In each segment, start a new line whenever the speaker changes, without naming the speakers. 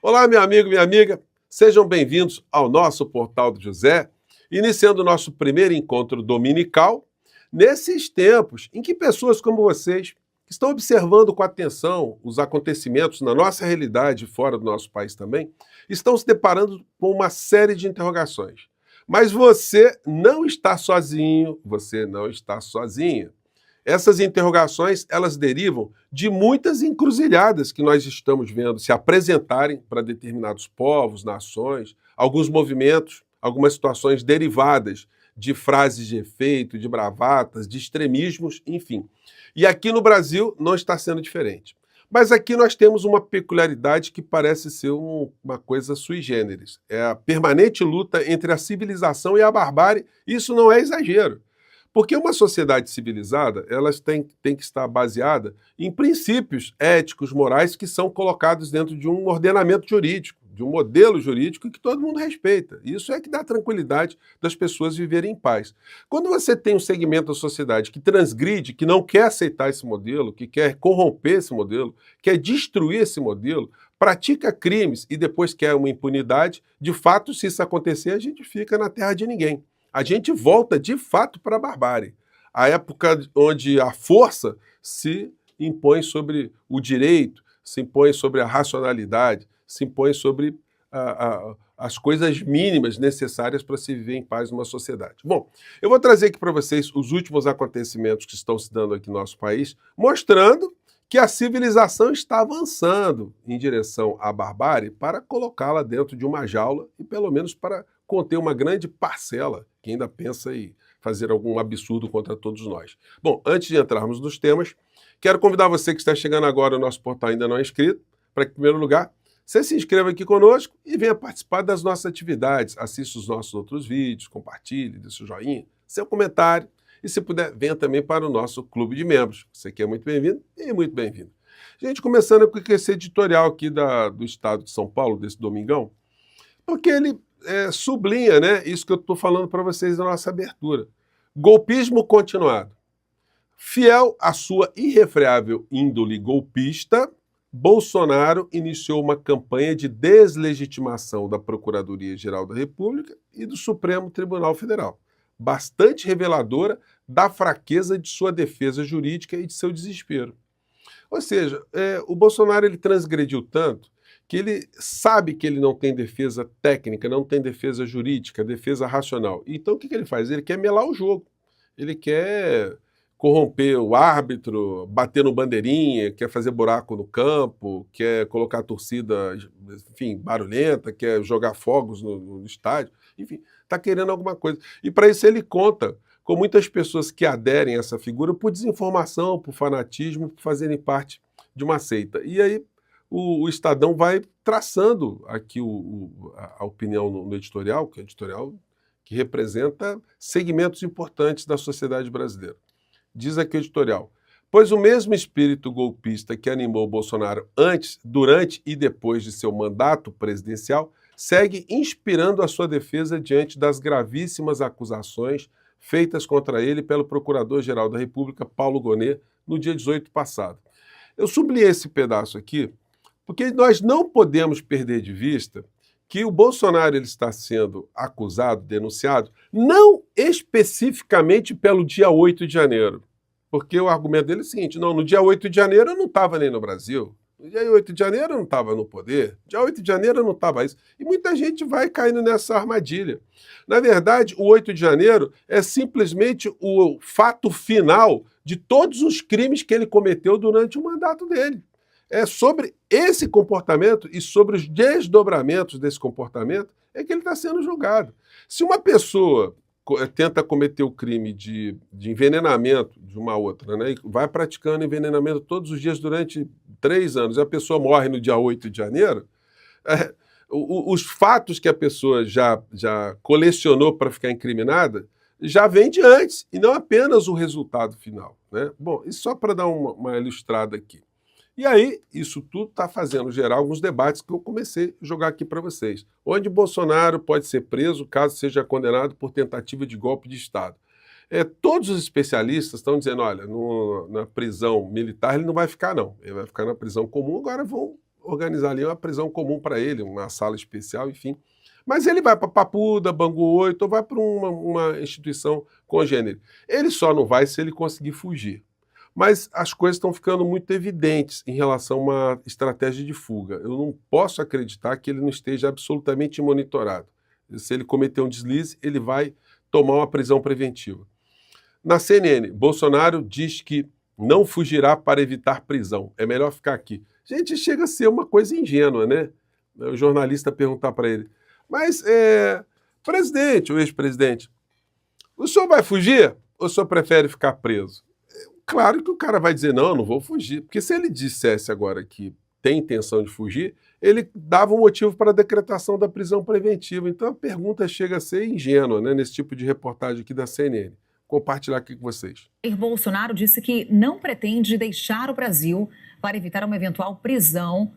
Olá, meu amigo, minha amiga, sejam bem-vindos ao nosso Portal do José, iniciando o nosso primeiro encontro dominical, nesses tempos em que pessoas como vocês, que estão observando com atenção os acontecimentos na nossa realidade e fora do nosso país também, estão se deparando com uma série de interrogações. Mas você não está sozinho, você não está sozinha. Essas interrogações, elas derivam de muitas encruzilhadas que nós estamos vendo se apresentarem para determinados povos, nações, alguns movimentos, algumas situações derivadas de frases de efeito, de bravatas, de extremismos, enfim. E aqui no Brasil não está sendo diferente. Mas aqui nós temos uma peculiaridade que parece ser uma coisa sui generis. É a permanente luta entre a civilização e a barbárie. Isso não é exagero. Porque uma sociedade civilizada, elas tem que estar baseada em princípios éticos, morais, que são colocados dentro de um ordenamento jurídico, de um modelo jurídico que todo mundo respeita. Isso é que dá tranquilidade das pessoas viverem em paz. Quando você tem um segmento da sociedade que transgride, que não quer aceitar esse modelo, que quer corromper esse modelo, quer destruir esse modelo, pratica crimes e depois quer uma impunidade, de fato, se isso acontecer, a gente fica na terra de ninguém. A gente volta, de fato, para a barbárie. A época onde a força se impõe sobre o direito, se impõe sobre a racionalidade, se impõe sobre as coisas mínimas necessárias para se viver em paz numa sociedade. Bom, eu vou trazer aqui para vocês os últimos acontecimentos que estão se dando aqui no nosso país, mostrando que a civilização está avançando em direção à barbárie para colocá-la dentro de uma jaula e, pelo menos, para conter uma grande parcela que ainda pensa em fazer algum absurdo contra todos nós. Bom, antes de entrarmos nos temas, quero convidar você que está chegando agora no nosso portal ainda não é inscrito, para que, em primeiro lugar, você se inscreva aqui conosco e venha participar das nossas atividades, assista os nossos outros vídeos, compartilhe, dê seu joinha, seu comentário, e se puder, venha também para o nosso clube de membros. Você aqui é muito bem-vindo e muito bem-vindo. Gente, começando com esse editorial aqui do Estado de São Paulo, desse domingão, porque ele sublinha, né, isso que eu estou falando para vocês na nossa abertura. Golpismo continuado. Fiel à sua irrefreável índole golpista, Bolsonaro iniciou uma campanha de deslegitimação da Procuradoria-Geral da República e do Supremo Tribunal Federal, bastante reveladora da fraqueza de sua defesa jurídica e de seu desespero. Ou seja, o Bolsonaro ele transgrediu tanto que ele sabe que ele não tem defesa técnica, não tem defesa jurídica, defesa racional. Então o que ele faz? Ele quer melar o jogo, ele quer corromper o árbitro, bater no bandeirinha, quer fazer buraco no campo, quer colocar a torcida, enfim, barulhenta, quer jogar fogos no estádio, enfim, está querendo alguma coisa. E para isso ele conta com muitas pessoas que aderem a essa figura por desinformação, por fanatismo, por fazerem parte de uma seita. E aí o Estadão vai traçando aqui a opinião no editorial, que é um editorial que representa segmentos importantes da sociedade brasileira. Diz aqui o editorial: pois o mesmo espírito golpista que animou Bolsonaro antes, durante e depois de seu mandato presidencial segue inspirando a sua defesa diante das gravíssimas acusações feitas contra ele pelo Procurador-Geral da República, Paulo Gonet, no dia 18 passado. Eu sublinhei esse pedaço aqui porque nós não podemos perder de vista que o Bolsonaro ele está sendo acusado, denunciado, não especificamente pelo dia 8 de janeiro. Porque o argumento dele é o seguinte: não, no dia 8 de janeiro eu não estava nem no Brasil, no dia 8 de janeiro eu não estava no poder, no dia 8 de janeiro eu não estava isso. E muita gente vai caindo nessa armadilha. Na verdade, o 8 de janeiro é simplesmente o fato final de todos os crimes que ele cometeu durante o mandato dele. É sobre esse comportamento e sobre os desdobramentos desse comportamento é que ele está sendo julgado. Se uma pessoa tenta cometer o crime de envenenamento de uma outra, né, e vai praticando envenenamento todos os dias durante 3 anos, e a pessoa morre no dia 8 de janeiro, os fatos que a pessoa já colecionou para ficar incriminada já vem de antes, e não apenas o resultado final, né? Bom, isso só para dar uma ilustrada aqui. E aí, isso tudo está fazendo gerar alguns debates que eu comecei a jogar aqui para vocês. Onde Bolsonaro pode ser preso caso seja condenado por tentativa de golpe de Estado. Todos os especialistas estão dizendo, olha, na prisão militar ele não vai ficar não, ele vai ficar na prisão comum, agora vão organizar ali uma prisão comum para ele, uma sala especial, enfim. Mas ele vai para Papuda, Bangu 8, ou vai para uma instituição congênere. Ele só não vai se ele conseguir fugir. Mas as coisas estão ficando muito evidentes em relação a uma estratégia de fuga. Eu não posso acreditar que ele não esteja absolutamente monitorado. Se ele cometer um deslize, ele vai tomar uma prisão preventiva. Na CNN, Bolsonaro diz que não fugirá para evitar prisão. É melhor ficar aqui. Gente, chega a ser uma coisa ingênua, né? O jornalista perguntar para ele, mas, presidente, o ex-presidente, o senhor vai fugir ou o senhor prefere ficar preso? Claro que o cara vai dizer, não, eu não vou fugir. Porque se ele dissesse agora que tem intenção de fugir, ele dava um motivo para a decretação da prisão preventiva. Então a pergunta chega a ser ingênua, né, nesse tipo de reportagem aqui da CNN. Compartilhar aqui com vocês.
Bolsonaro disse que não pretende deixar o Brasil para evitar uma eventual prisão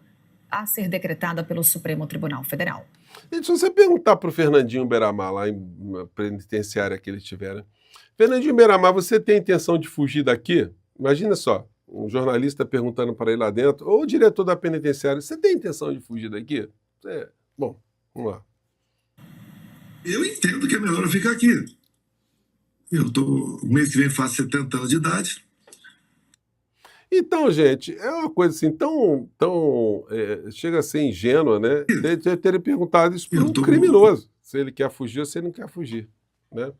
a ser decretada pelo Supremo Tribunal Federal.
E se você perguntar para o Fernandinho Beiramar, lá na penitenciária que ele tiver, né? Fernandinho Beiramar, você tem intenção de fugir daqui? Imagina só, um jornalista perguntando para ele lá dentro, ou o diretor da penitenciária, você tem intenção de fugir daqui? Bom, vamos lá.
Eu entendo que é melhor eu ficar aqui. O mês que vem faço 70 anos de idade.
Então, gente, é uma coisa assim chega a ser ingênua, né? Terem perguntado isso para um criminoso, se ele quer fugir ou se ele não quer fugir, né?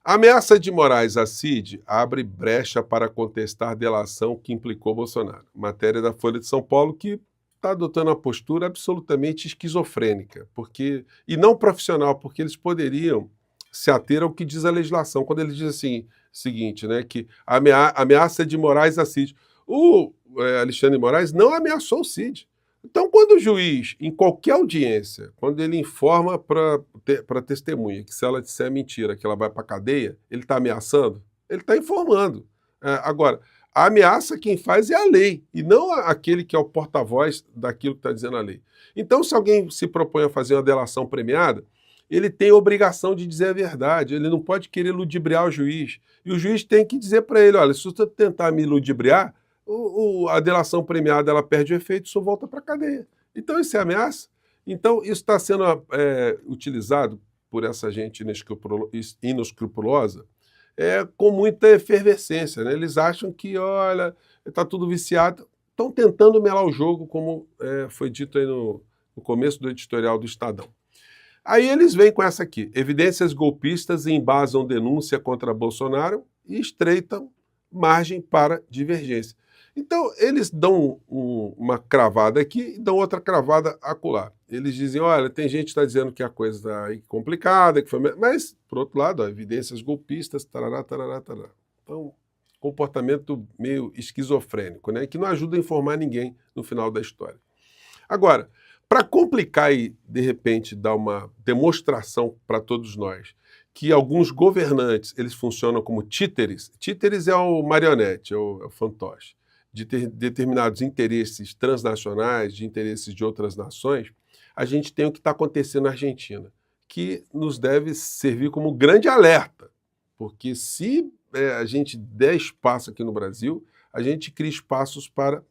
A ameaça de Moraes a Cid abre brecha para contestar a delação que implicou Bolsonaro. Matéria da Folha de São Paulo que está adotando uma postura absolutamente esquizofrênica, e não profissional, porque eles poderiam se ater ao que diz a legislação, quando ele diz assim, seguinte, né, que a ameaça de Moraes a Cid. O Alexandre de Moraes não ameaçou o Cid. Então, quando o juiz, em qualquer audiência, quando ele informa para a testemunha que se ela disser mentira, que ela vai para a cadeia, ele está ameaçando? Ele está informando. Agora, a ameaça quem faz é a lei, e não aquele que é o porta-voz daquilo que está dizendo a lei. Então, se alguém se propõe a fazer uma delação premiada, ele tem a obrigação de dizer a verdade, ele não pode querer ludibriar o juiz. E o juiz tem que dizer para ele, olha, se você tentar me ludibriar, a delação premiada ela perde o efeito e só volta para a cadeia. Então isso é ameaça. Então isso está sendo utilizado por essa gente inescrupulosa com muita efervescência, né? Eles acham que, olha, está tudo viciado. Estão tentando melar o jogo, como foi dito aí no começo do editorial do Estadão. Aí eles vêm com essa aqui, evidências golpistas embasam denúncia contra Bolsonaro e estreitam margem para divergência. Então, eles dão uma cravada aqui e dão outra cravada acolá. Eles dizem, olha, tem gente que está dizendo que a coisa está complicada, mas, por outro lado, evidências golpistas, tarará, tarará, tarará. Então, comportamento meio esquizofrênico, né, que não ajuda a informar ninguém no final da história. Agora, para complicar e, de repente, dar uma demonstração para todos nós que alguns governantes eles funcionam como títeres. Títeres é o marionete, é o fantoche, de ter determinados interesses transnacionais, de interesses de outras nações. A gente tem o que está acontecendo na Argentina, que nos deve servir como grande alerta, porque se a gente der espaço aqui no Brasil, a gente cria espaços para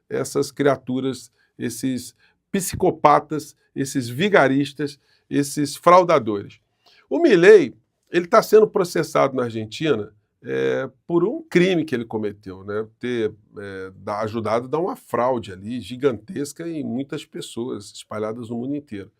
essas criaturas, esses psicopatas, esses vigaristas, esses fraudadores. O Milei, ele está sendo processado na Argentina por um crime que ele cometeu, né? Ter ajudado a dar uma fraude ali gigantesca em muitas pessoas espalhadas no mundo inteiro.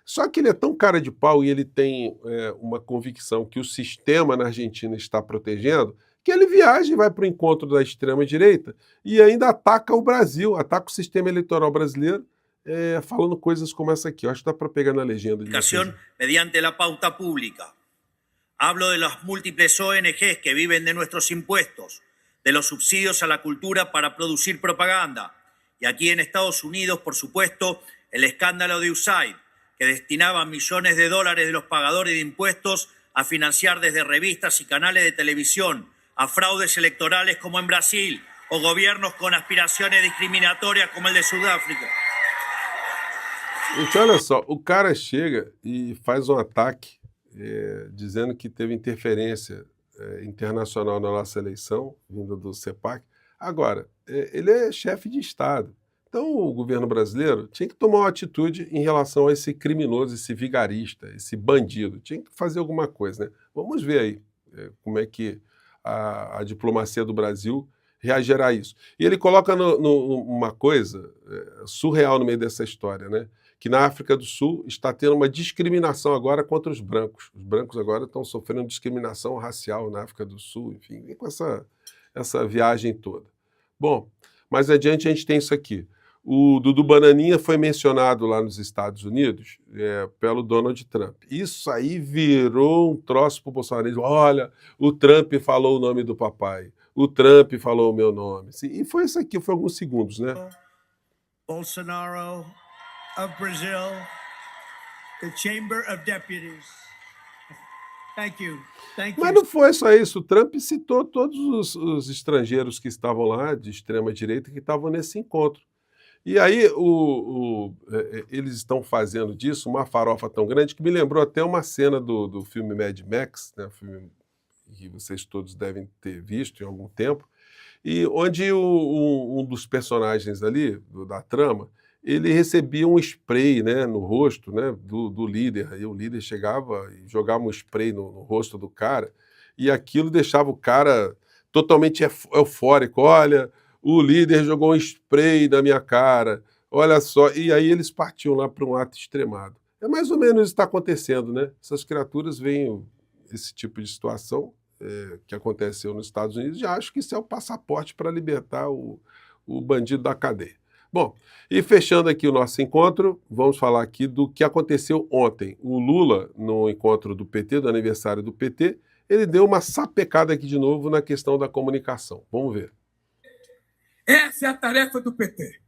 Só que ele é tão cara de pau e ele tem uma convicção que o sistema na Argentina está protegendo, que ele viaja e vai para o encontro da extrema-direita e ainda ataca o Brasil, ataca o sistema eleitoral brasileiro, falando coisas como essa aqui. Eu acho que dá para pegar na legenda.
Mediante la pauta pública. Hablo de las múltiples ONGs que viven de nuestros impuestos, de los subsidios a la cultura para producir propaganda. Y aquí en Estados Unidos, por supuesto, el escándalo de USAID, que destinaba millones de dólares de los pagadores de impuestos a financiar desde revistas y canales de televisión a fraudes electorales como en Brasil o gobiernos con aspiraciones discriminatorias como el de Sudáfrica.
Então, olha só, o cara chega e faz um ataque dizendo que teve interferência internacional na nossa eleição, vinda do CEPAC. Agora, ele é chefe de Estado. Então, o governo brasileiro tinha que tomar uma atitude em relação a esse criminoso, esse vigarista, esse bandido. Tinha que fazer alguma coisa, né? Vamos ver aí como é que a diplomacia do Brasil reagirá a isso. E ele coloca uma coisa surreal no meio dessa história, né? Que na África do Sul está tendo uma discriminação agora contra os brancos. Os brancos agora estão sofrendo discriminação racial na África do Sul, enfim, vem com essa viagem toda. Bom, mais adiante a gente tem isso aqui. O Dudu Bananinha foi mencionado lá nos Estados Unidos pelo Donald Trump. Isso aí virou um troço para o bolsonarismo. Olha, o Trump falou o nome do papai. O Trump falou o meu nome. E foi isso aqui, foi alguns segundos, né?
Bolsonaro of Brazil, the Chamber of Deputies. Thank you. Thank you.
Mas não foi só isso. O Trump citou todos os estrangeiros que estavam lá, de extrema-direita, que estavam nesse encontro. E aí eles estão fazendo disso uma farofa tão grande que me lembrou até uma cena do filme Mad Max, né, filme que vocês todos devem ter visto em algum tempo, e onde um dos personagens ali, da trama, ele recebia um spray, né, no rosto, né, do líder. Aí o líder chegava e jogava um spray no rosto do cara, e aquilo deixava o cara totalmente eufórico. Olha, o líder jogou um spray na minha cara, olha só. E aí eles partiam lá para um ato extremado. É mais ou menos isso que está acontecendo, né? Essas criaturas veem esse tipo de situação que aconteceu nos Estados Unidos e acham que isso é o passaporte para libertar o bandido da cadeia. Bom, e fechando aqui o nosso encontro, vamos falar aqui do que aconteceu ontem. O Lula, no encontro do PT, do aniversário do PT, ele deu uma sapecada aqui de novo na questão da comunicação. Vamos ver.
Essa é a tarefa do PT.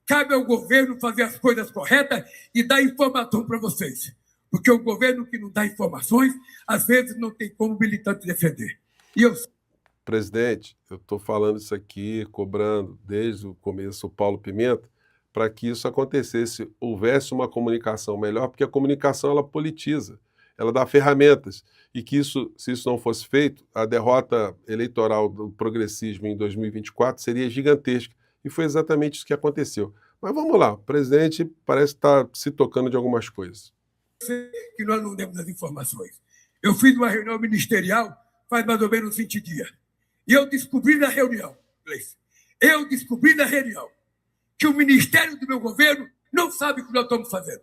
Cabe ao governo fazer as coisas corretas e dar informação para vocês. Porque o governo que não dá informações, às vezes não tem como o militante defender.
Presidente, eu estou falando isso aqui, cobrando desde o começo o Paulo Pimenta, para que isso acontecesse, houvesse uma comunicação melhor, porque a comunicação ela politiza, ela dá ferramentas, e que se isso não fosse feito, a derrota eleitoral do progressismo em 2024 seria gigantesca, e foi exatamente isso que aconteceu. Mas vamos lá, o presidente parece estar se tocando de algumas coisas.
Que nós não demos as informações. Eu fiz uma reunião ministerial faz mais ou menos 20 dias. E eu descobri na reunião, que o ministério do meu governo não sabe o que nós estamos fazendo.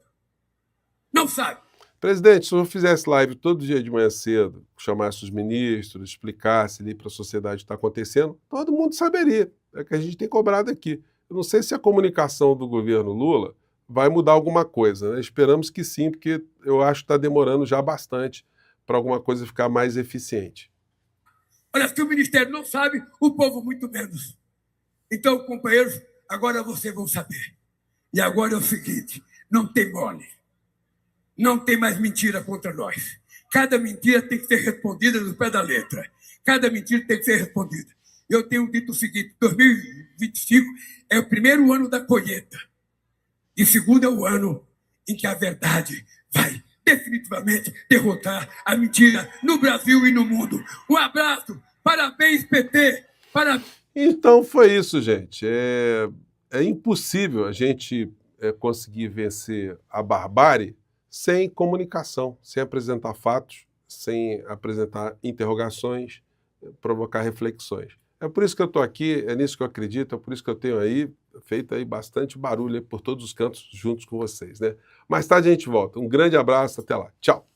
Não sabe.
Presidente, se eu fizesse live todo dia de manhã cedo, chamasse os ministros, explicasse ali para a sociedade o que está acontecendo, todo mundo saberia. É que a gente tem cobrado aqui. Eu não sei se a comunicação do governo Lula vai mudar alguma coisa, né? Esperamos que sim, porque eu acho que está demorando já bastante para alguma coisa ficar mais eficiente.
Olha, se o ministério não sabe, o povo muito menos. Então, companheiros, agora vocês vão saber. E agora é o seguinte, não tem mole. Não tem mais mentira contra nós. Cada mentira tem que ser respondida no pé da letra. Cada mentira tem que ser respondida. Eu tenho dito o seguinte, 2025 é o primeiro ano da colheita. E segundo é o ano em que a verdade vai definitivamente derrotar a mentira no Brasil e no mundo. Um abraço, parabéns, PT.
Então foi isso, gente. É impossível a gente conseguir vencer a barbárie sem comunicação, sem apresentar fatos, sem apresentar interrogações, provocar reflexões. É por isso que eu estou aqui, é nisso que eu acredito, é por isso que eu tenho feito aí bastante barulho por todos os cantos juntos com vocês, né? Mais tarde a gente volta. Um grande abraço, até lá. Tchau!